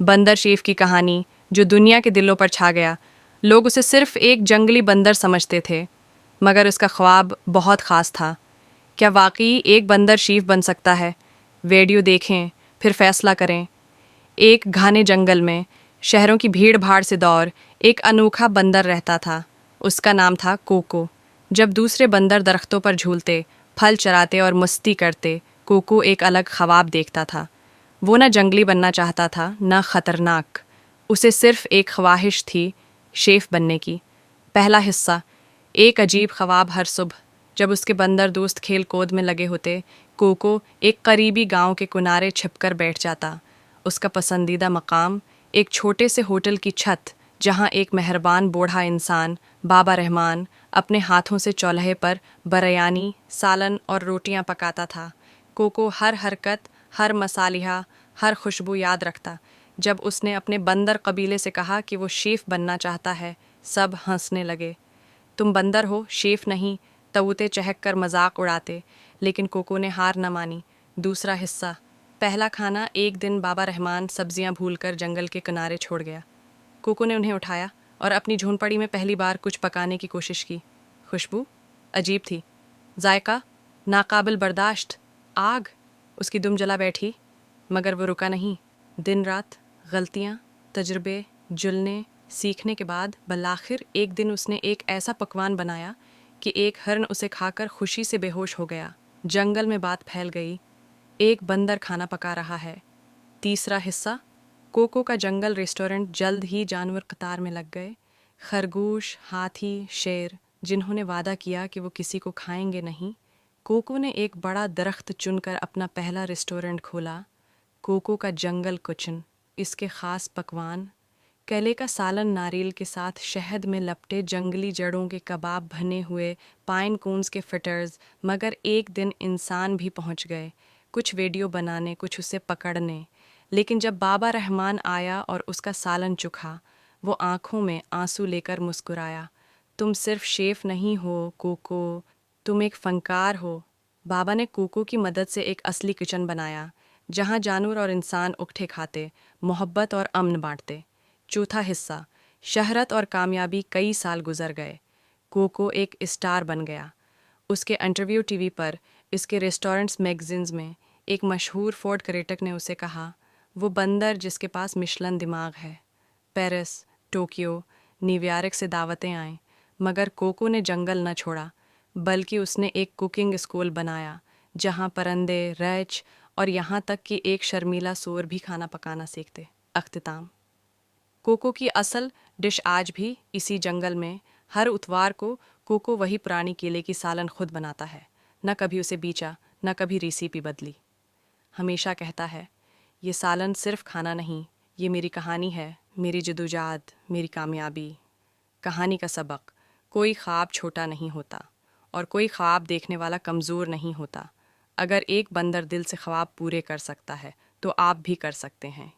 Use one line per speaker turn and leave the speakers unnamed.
बंदर शेफ की कहानी जो दुनिया के दिलों पर छा गया। लोग उसे सिर्फ एक जंगली बंदर समझते थे, मगर उसका ख्वाब बहुत ख़ास था। क्या वाकई एक बंदर शेफ बन सकता है? वीडियो देखें, फिर फैसला करें। एक घने जंगल में, शहरों की भीड़ भाड़ से दूर, एक अनोखा बंदर रहता था। उसका नाम था कोको। जब दूसरे बंदर दरख्तों पर झूलते, फल चराते और मस्ती करते, कोको एक अलग ख्वाब देखता था। वो न जंगली बनना चाहता था, न खतरनाक। उसे सिर्फ एक ख्वाहिश थी, शेफ बनने की। पहला हिस्सा। एक अजीब ख्वाब। हर सुबह जब उसके बंदर दोस्त खेल कूद में लगे होते, कोको एक करीबी गांव के किनारे छिपकर बैठ जाता। उसका पसंदीदा मकाम एक छोटे से होटल की छत, जहां एक मेहरबान बूढ़ा इंसान, बाबा रहमान, अपने हाथों से चूल्हे पर बिरयानी, सालन और रोटियां पकाता था। कोको हर हरकत, हर मसालिहा, हर खुशबू याद रखता। जब उसने अपने बंदर कबीले से कहा कि वो शेफ बनना चाहता है, सब हंसने लगे। तुम बंदर हो, शेफ नहीं, तबूते चहक कर मजाक उड़ाते। लेकिन कोको ने हार न मानी। दूसरा हिस्सा। पहला खाना। एक दिन बाबा रहमान सब्जियां भूलकर जंगल के किनारे छोड़ गया। कोको ने उन्हें उठाया और अपनी झोंपड़ी में पहली बार कुछ पकाने की कोशिश की। खुशबू अजीब थी, जायका नाकाबिल बर्दाश्त। आग। उसकी दुम जला बैठी। मगर वो रुका नहीं। दिन रात गलतियाँ, तजुर्बे, जुलने, सीखने के बाद बलाखिर एक दिन उसने एक ऐसा पकवान बनाया कि एक हिरन उसे खाकर खुशी से बेहोश हो गया। जंगल में बात फैल गई, एक बंदर खाना पका रहा है। तीसरा हिस्सा। कोको का जंगल रेस्टोरेंट। जल्द ही जानवर कतार में लग गए। खरगोश, हाथी, शेर, जिन्होंने वादा किया कि वो किसी को खाएंगे नहीं। कोको ने एक बड़ा दरख्त चुनकर अपना पहला रेस्टोरेंट खोला, कोको का जंगल किचन। इसके ख़ास पकवान: केले का सालन नारियल के साथ शहद में लपटे जंगली जड़ों के कबाब, भने हुए पाइन कोन्स के फिटर्स। मगर एक दिन इंसान भी पहुंच गए, कुछ वीडियो बनाने, कुछ उसे पकड़ने। लेकिन जब बाबा रहमान आया और उसका सालन चखा, वो आंखों में आंसू लेकर मुस्कुराया। तुम सिर्फ शेफ नहीं हो कोको, तुम एक फनकार हो। बाबा ने कोको की मदद से एक असली किचन बनाया, जहां जानवर और इंसान उकठे खाते, मोहब्बत और अमन बांटते। चौथा हिस्सा। शहरत और कामयाबी। कई साल गुजर गए। कोको एक स्टार बन गया। उसके इंटरव्यू टीवी पर, इसके रेस्टोरेंट्स, मैगजीन्स में। एक मशहूर फूड क्रिटिक ने उसे कहा, वो बंदर जिसके पास मिशलन दिमाग है। पेरिस, टोक्यो, न्यूयॉर्क से दावतें आईं, मगर कोको ने जंगल न छोड़ा, बल्कि उसने एक कुकिंग स्कूल बनाया, जहां परिंदे, रैच और यहाँ तक कि एक शर्मीला सूअर भी खाना पकाना सीखते। अख्तिताम। कोको की असल डिश आज भी इसी जंगल में। हर इतवार को कोको वही पुरानी केले की सालन खुद बनाता है। न कभी उसे बीचा, न कभी रेसिपी बदली। हमेशा कहता है, ये सालन सिर्फ खाना नहीं, ये मेरी कहानी है, मेरी जदोजहद, मेरी कामयाबी। कहानी का सबक: कोई ख्वाब छोटा नहीं होता और कोई ख्वाब देखने वाला कमज़ोर नहीं होता। अगर एक बंदर दिल से ख्वाब पूरे कर सकता है, तो आप भी कर सकते हैं।